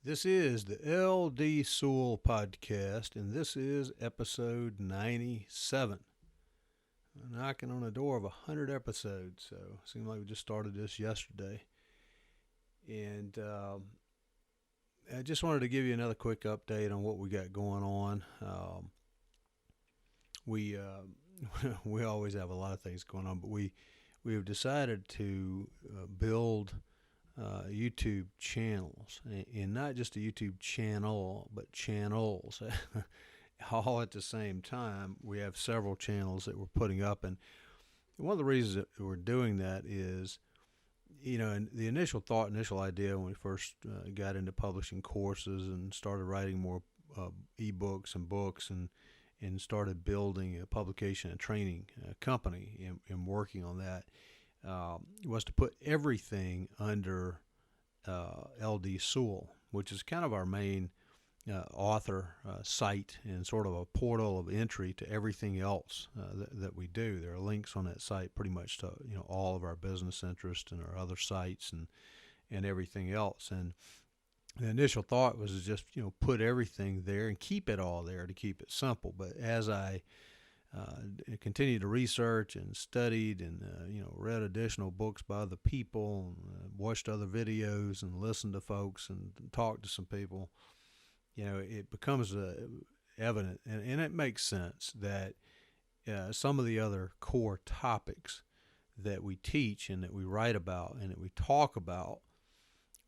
This is the LD Sewell podcast, and this is episode 97. Knocking on the door of 100 episodes, so it seems like we just started this yesterday. And I just wanted to give you another quick update on what we got going on. We we always have a lot of things going on, but we have decided to build YouTube channels, and not just a YouTube channel, but channels, all at the same time. We have several channels that we're putting up, and one of the reasons that we're doing that is, and the initial idea when we first got into publishing courses and started writing more ebooks and books and started building a publication and training company and working on that, was to put everything under LD Sewell, which is kind of our main author site and sort of a portal of entry to everything else that we do. There are links on that site pretty much to all of our business interests and our other sites and everything else. And the initial thought was to just put everything there and keep it all there to keep it simple. But as I continued to research and studied and read additional books by other people and watched other videos and listened to folks and talked to some people, it becomes evident and it makes sense that some of the other core topics that we teach and that we write about and that we talk about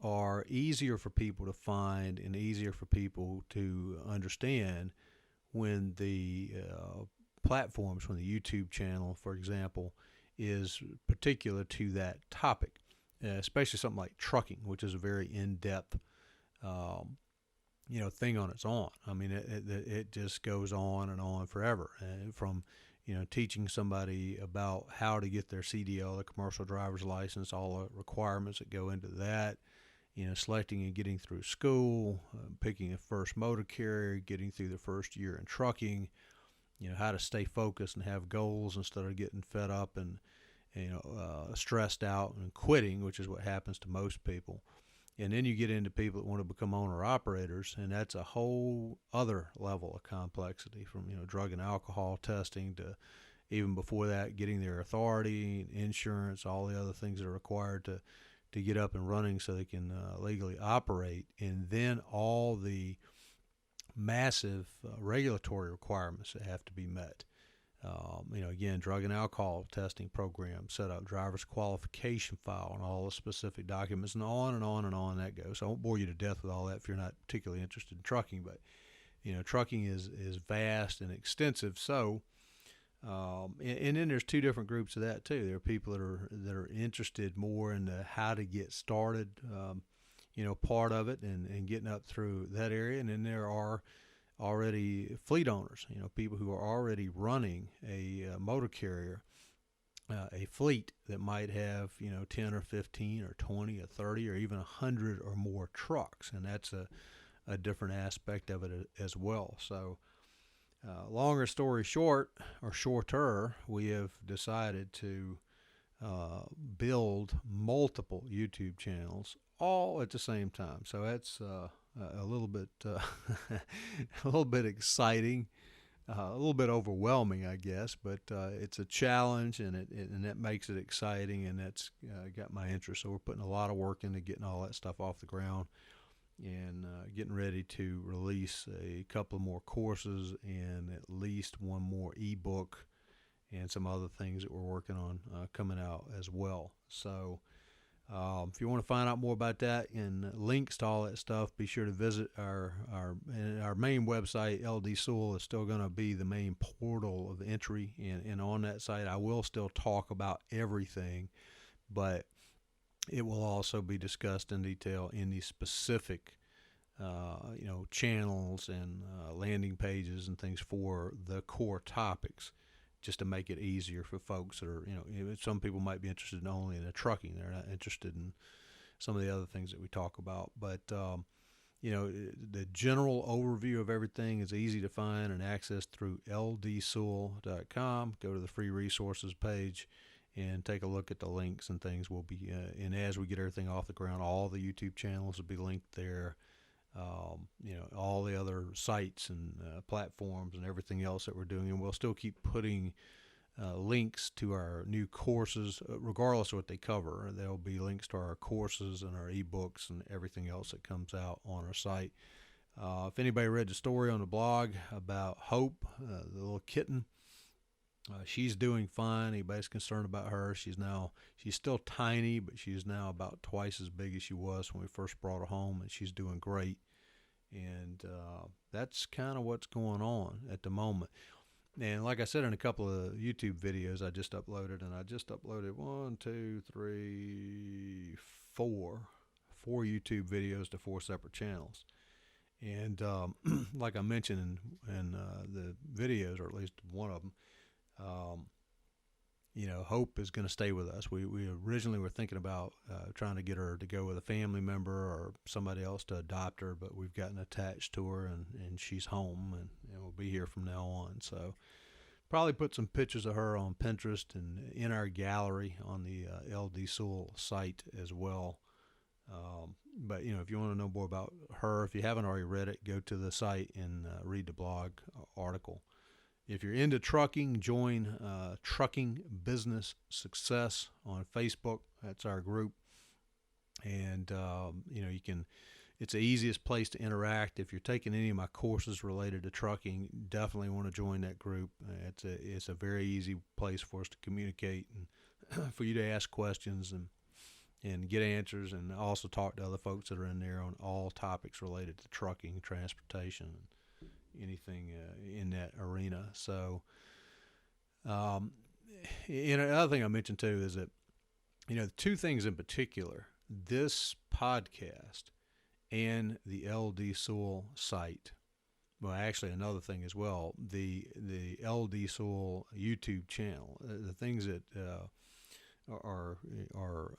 are easier for people to find and easier for people to understand when the platforms, when the YouTube channel, for example, is particular to that topic, especially something like trucking, which is a very in-depth, thing on its own. I mean, it just goes on and on forever. From teaching somebody about how to get their CDL, the commercial driver's license, all the requirements that go into that, selecting and getting through school, picking a first motor carrier, getting through the first year in trucking, how to stay focused and have goals instead of getting fed up and stressed out and quitting, which is what happens to most people. And then you get into people that want to become owner operators, and that's a whole other level of complexity, from drug and alcohol testing to, even before that, getting their authority, insurance, all the other things that are required to get up and running so they can legally operate, and then all the massive regulatory requirements that have to be met. Again, drug and alcohol testing program, set up driver's qualification file and all the specific documents, and on and on and on that goes. So I won't bore you to death with all that if you're not particularly interested in trucking, but trucking is vast and extensive. So and then there's two different groups of that too. There are people that are interested more in how to get started, part of it and getting up through that area. And then there are already fleet owners, people who are already running a motor carrier, a fleet that might have 10 or 15 or 20 or 30 or even 100 or more trucks, and that's a different aspect of it as well. So longer story short, or shorter, we have decided to build multiple YouTube channels all at the same time. So that's a little bit a little bit exciting, a little bit overwhelming, I guess, but it's a challenge, and that makes it exciting, and that's got my interest. So we're putting a lot of work into getting all that stuff off the ground and getting ready to release a couple of more courses and at least one more ebook and some other things that we're working on coming out as well. So if you want to find out more about that and links to all that stuff, be sure to visit our main website. LD Sewell is still going to be the main portal of entry, and on that site I will still talk about everything, but it will also be discussed in detail in the specific channels and landing pages and things for the core topics, just to make it easier for folks that are, some people might be interested only in the trucking. They're not interested in some of the other things that we talk about. But, the general overview of everything is easy to find and access through ldsewell.com. Go to the free resources page and take a look at the links and things. Will be, and as we get everything off the ground, all the YouTube channels will be linked there. all the other sites and platforms and everything else that we're doing. And we'll still keep putting links to our new courses, regardless of what they cover. There'll be links to our courses and our ebooks and everything else that comes out on our site. If anybody read the story on the blog about Hope, the little kitten, she's doing fine. Anybody's concerned about her, she's still tiny, but she's now about twice as big as she was when we first brought her home, and she's doing great. And that's kind of what's going on at the moment. And like I said in a couple of YouTube videos I just uploaded, and I just uploaded 4 YouTube videos to 4 separate channels. And like I mentioned in the videos, or at least one of them, Hope is going to stay with us. We originally were thinking about trying to get her to go with a family member or somebody else to adopt her, but we've gotten attached to her, and she's home, and will be here from now on. So probably put some pictures of her on Pinterest and in our gallery on the LD Sewell site as well. But if you want to know more about her, if you haven't already read it, go to the site and read the blog article. If you're into trucking, join Trucking Business Success on Facebook. That's our group. And, you can, it's the easiest place to interact. If you're taking any of my courses related to trucking, definitely want to join that group. It's a very easy place for us to communicate and for you to ask questions and get answers, and also talk to other folks that are in there on all topics related to trucking, transportation, anything in that arena. So, another thing I mentioned too is that, the 2 things in particular, this podcast and the LD Sewell site. Well, actually, another thing as well, the LD Sewell YouTube channel, the things that are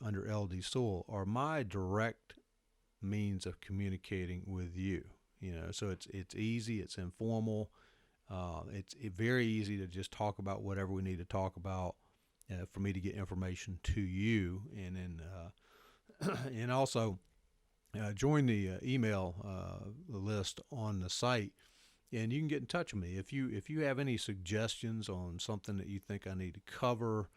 under LD Sewell are my direct means of communicating with you. So it's easy, it's informal, it's very easy to just talk about whatever we need to talk about for me to get information to you, and then and also join the email list on the site, and you can get in touch with me if you have any suggestions on something that you think I need to cover.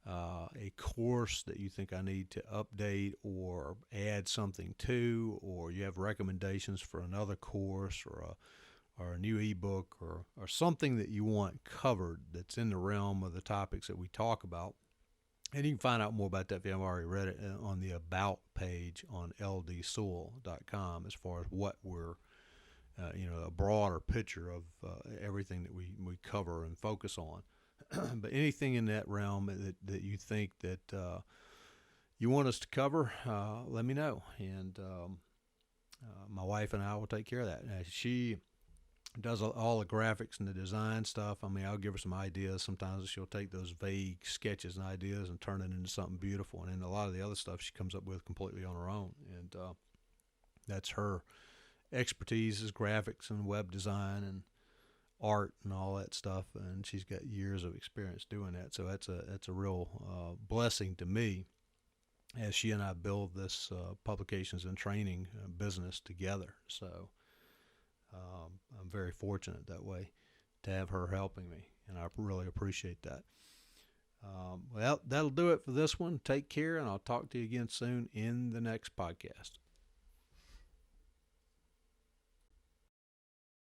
A course that you think I need to update or add something to, or you have recommendations for another course or a new ebook or something that you want covered that's in the realm of the topics that we talk about. And you can find out more about that if you haven't already read it on the About page on ldsewell.com, as far as what we're, a broader picture of everything that we cover and focus on. But anything in that realm that you think that you want us to cover, let me know. And my wife and I will take care of that. She does all the graphics and the design stuff. I mean, I'll give her some ideas. Sometimes she'll take those vague sketches and ideas and turn it into something beautiful. And then a lot of the other stuff she comes up with completely on her own. And that's her expertise, is graphics and web design and art and all that stuff, and she's got years of experience doing that. So that's a real blessing to me as she and I build this publications and training business together. So I'm very fortunate that way to have her helping me, and I really appreciate that. Well, that'll do it for this one. Take care, and I'll talk to you again soon in the next podcast.